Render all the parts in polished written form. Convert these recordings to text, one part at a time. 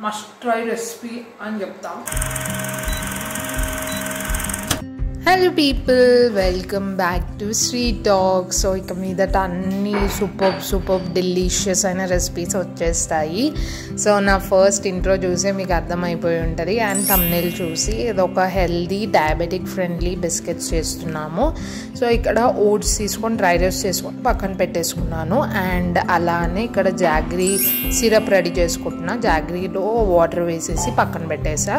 Must try recipe అని చెప్తాం. Hello people, welcome back to sweet talk. So ఇక మీదట అన్నీ సూపర్ డెలిషియస్ అయిన రెసిపీస్ వచ్చేస్తాయి. సో నా ఫస్ట్ ఇంట్రో చూసే మీకు అర్థమైపోయి ఉంటుంది అండ్ థంబ్నెయిల్ చూసి ఇది ఒక హెల్దీ డయాబెటిక్ ఫ్రెండ్లీ బిస్కెట్స్ చేస్తున్నాము. సో ఇక్కడ ఓట్స్ తీసుకొని డ్రై రోస్ట్ చేసుకొని పక్కన పెట్టేసుకున్నాను. అండ్ అలానే ఇక్కడ జాగ్రీ సిరప్ రెడీ చేసుకుంటున్నా. జాగ్రీలో వాటర్ వేసేసి పక్కన పెట్టేసా.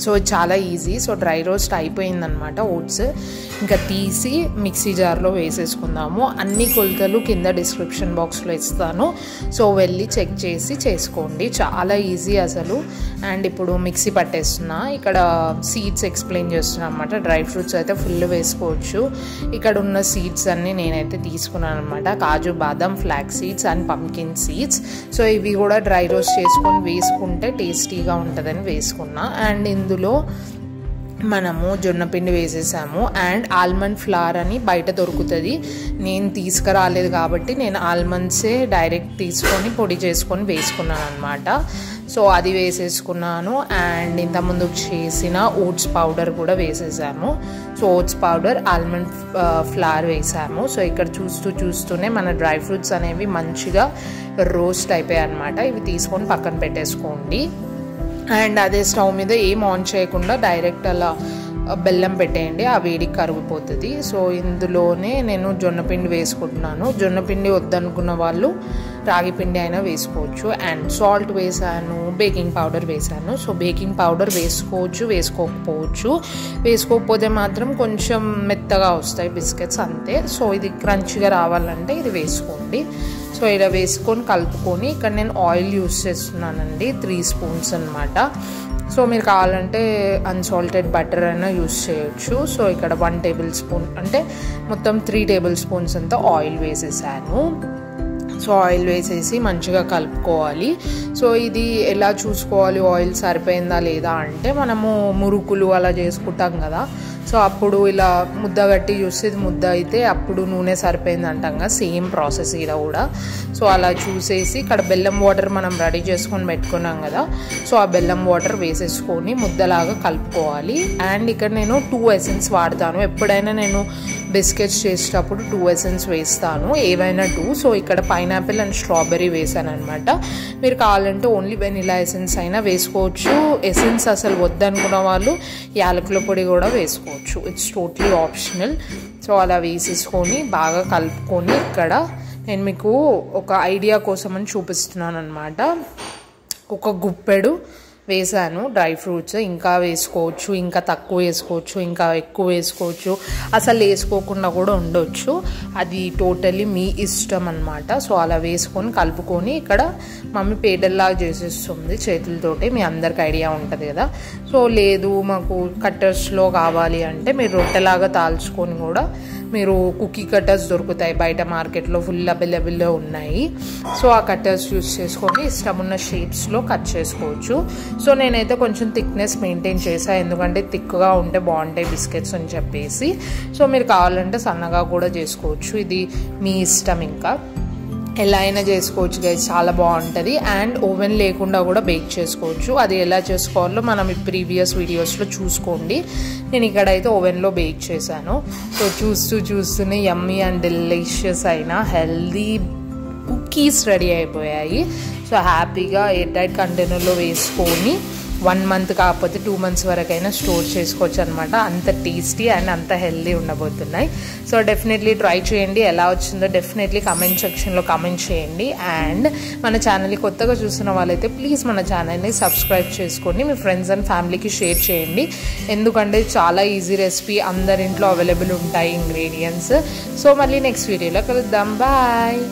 సో చాలా ఈజీ. సో డ్రై రోస్ట్ అయిపోయిందనమాట ఓట్స్. ఇంకా తీసి మిక్సీ జార్లో వేసేసుకుందాము. అన్ని కొలతలు కింద డిస్క్రిప్షన్ బాక్స్లో ఇస్తాను. సో వెళ్ళి చెక్ చేసి చేసుకోండి, చాలా ఈజీ అసలు. అండ్ ఇప్పుడు మిక్సీ పట్టేస్తున్నా. ఇక్కడ సీడ్స్ ఎక్స్ప్లెయిన్ చేస్తున్నా అనమాట. డ్రై ఫ్రూట్స్ అయితే ఫుల్ వేసుకోవచ్చు. ఇక్కడ ఉన్న సీడ్స్ అన్నీ నేనైతే తీసుకున్నాను అనమాట. కాజు, బాదం, flax seeds and pumpkin seeds. So ఇవి కూడా డ్రై రోస్ట్ చేసుకొని వేసుకుంటే టేస్టీగా ఉంటుందని వేసుకున్నా. అండ్ ఇందులో మనము జొన్నపిండి వేసేసాము. అండ్ ఆల్మండ్ ఫ్లవర్ అని బయట దొరుకుతుంది. నేను తీసుకురాలేదు కాబట్టి నేను ఆల్మండ్సే డైరెక్ట్ తీసుకొని పొడి చేసుకొని వేసుకున్నాను అనమాట. సో అది వేసేసుకున్నాను. అండ్ ఇంతకుముందు చేసిన ఓట్స్ పౌడర్ కూడా వేసేసాము. So oats powder, almond flour వేసాము. సో ఇక్కడ చూస్తూనే మన డ్రై ఫ్రూట్స్ అనేవి మంచిగా రోస్ట్ అయిపోయాయి అనమాట. ఇవి తీసుకొని పక్కన పెట్టేసుకోండి. అండ్ అదే స్టవ్ మీద ఏం ఆన్ చేయకుండా డైరెక్ట్ అలా బెల్లం పెట్టేయండి, ఆ వేడికి కరిగిపోతుంది. సో ఇందులోనే నేను జొన్నపిండి వేసుకుంటున్నాను. జొన్నపిండి వద్దనుకున్న వాళ్ళు రాగి పిండి అయినా వేసుకోవచ్చు. అండ్ సాల్ట్ వేసాను, బేకింగ్ పౌడర్ వేసాను. సో బేకింగ్ పౌడర్ వేసుకోవచ్చు, వేసుకోకపోతే మాత్రం కొంచెం మెత్తగా వస్తాయి బిస్కెట్స్, అంతే. సో ఇది క్రంచిగా రావాలంటే ఇది వేసుకోండి. సో ఇలా వేసుకొని కలుపుకొని ఇక్కడ నేను ఆయిల్ యూస్ చేస్తున్నానండి, 3 స్పూన్స్ అనమాట. సో మీరు కావాలంటే అన్సాల్టెడ్ బటర్ అయినా యూస్ చేయొచ్చు. సో ఇక్కడ 1 టేబుల్ స్పూన్ అంటే మొత్తం 3 టేబుల్ స్పూన్స్ అంతా ఆయిల్ వేసేసాను. సో ఆయిల్ వేసేసి మంచిగా కలుపుకోవాలి. సో ఇది ఎలా చూసుకోవాలి ఆయిల్ సరిపోయిందా లేదా అంటే, మనము మురుకులు అలా చేసుకుంటాం కదా, సో అప్పుడు ఇలా ముద్ద కట్టి చూస్తే ముద్ద అయితే అప్పుడు నూనె సరిపోయింది అంటాం కదా, సేమ్ ప్రాసెస్ ఇలా కూడా. సో అలా చూసేసి ఇక్కడ బెల్లం వాటర్ మనం రెడీ చేసుకొని పెట్టుకున్నాం కదా, సో ఆ బెల్లం వాటర్ వేసేసుకొని ముద్దలాగా కలుపుకోవాలి. అండ్ ఇక్కడ నేను 2 ఎసెన్స్ వాడతాను. ఎప్పుడైనా నేను బిస్కెట్స్ చేసేటప్పుడు 2 ఎసెన్స్ వేస్తాను, ఏవైనా 2. సో ఇక్కడ పైనాపిల్ అండ్ స్ట్రాబెర్రీ వేసాను అనమాట. మీరు కావాలంటే ఓన్లీ వెనిలా ఎసెన్స్ అయినా వేసుకోవచ్చు. ఎసెన్స్ అసలు వద్దనుకున్న వాళ్ళు యాలకుల పొడి కూడా వేసుకోవచ్చు. It's totally optional. సో అలా వేసేసుకొని బాగా కలుపుకొని ఇక్కడ నేను మీకు ఒక ఐడియా కోసం అని చూపిస్తున్నాను అనమాట. ఒక గుప్పెడు వేసాను డ్రై ఫ్రూట్స్. ఇంకా వేసుకోవచ్చు, ఇంకా తక్కువ వేసుకోవచ్చు, ఇంకా ఎక్కువ వేసుకోవచ్చు, అసలు వేసుకోకుండా కూడా ఉండొచ్చు. అది టోటలీ మీ ఇష్టం అనమాట. సో అలా వేసుకొని కలుపుకొని ఇక్కడ మమ్మీ పేడల్లాగా చేసేస్తుంది చేతులతోటి, మీ అందరికి ఐడియా ఉంటుంది కదా. సో లేదు మాకు కట్టర్స్లో కావాలి అంటే మీరు రొట్టెలాగా తాల్చుకొని కూడా, మీరు కుకీ కట్టర్స్ దొరుకుతాయి బయట మార్కెట్లో, ఫుల్ అవైలబుల్లో ఉన్నాయి. సో ఆ కట్టర్స్ యూస్ చేసుకొని ఇష్టం ఉన్న షేప్స్లో కట్ చేసుకోవచ్చు. సో నేనైతే కొంచెం థిక్నెస్ మెయింటైన్ చేశాను, ఎందుకంటే థిక్గా ఉంటే బాగుంటాయి బిస్కెట్స్ అని చెప్పేసి. సో మీరు కావాలంటే సన్నగా కూడా చేసుకోవచ్చు, ఇది మీ ఇష్టం. ఇంకా ఎలా అయినా చేసుకోవచ్చు గైస్, చాలా బాగుంటుంది. అండ్ ఓవెన్ లేకుండా కూడా బేక్ చేసుకోవచ్చు. అది ఎలా చేసుకోవాలో మనం ఈ ప్రీవియస్ వీడియోస్లో చూసుకోండి. నేను ఇక్కడైతే ఓవెన్లో బేక్ చేశాను. సో చూస్తూనే యమ్మీ అండ్ డెలిషియస్ అయిన హెల్దీ కుకీస్ రెడీ అయిపోయాయి. సో హ్యాపీగా ఎయిర్ టైట్ కంటైనర్లో వేసుకొని 1 మంత్ కాకపోతే 2 మంత్స్ వరకైనా స్టోర్ చేసుకోవచ్చు అనమాట. అంత టేస్టీ అండ్ అంత హెల్దీ ఉండబోతున్నాయి. సో డెఫినెట్లీ ట్రై చేయండి. ఎలా వచ్చిందో డెఫినెట్లీ కమెంట్ సెక్షన్లో కమెంట్ చేయండి. అండ్ మన ఛానల్ని కొత్తగా చూస్తున్న వాళ్ళైతే ప్లీజ్ మన ఛానల్ని సబ్స్క్రైబ్ చేసుకొని మీ ఫ్రెండ్స్ అండ్ ఫ్యామిలీకి షేర్ చేయండి. ఎందుకంటే చాలా ఈజీ రెసిపీ, అందరింట్లో అవైలబుల్ ఉంటాయి ఇంగ్రీడియంట్స్. సో మళ్ళీ నెక్స్ట్ వీడియోలో కలుద్దాం. బాయ్.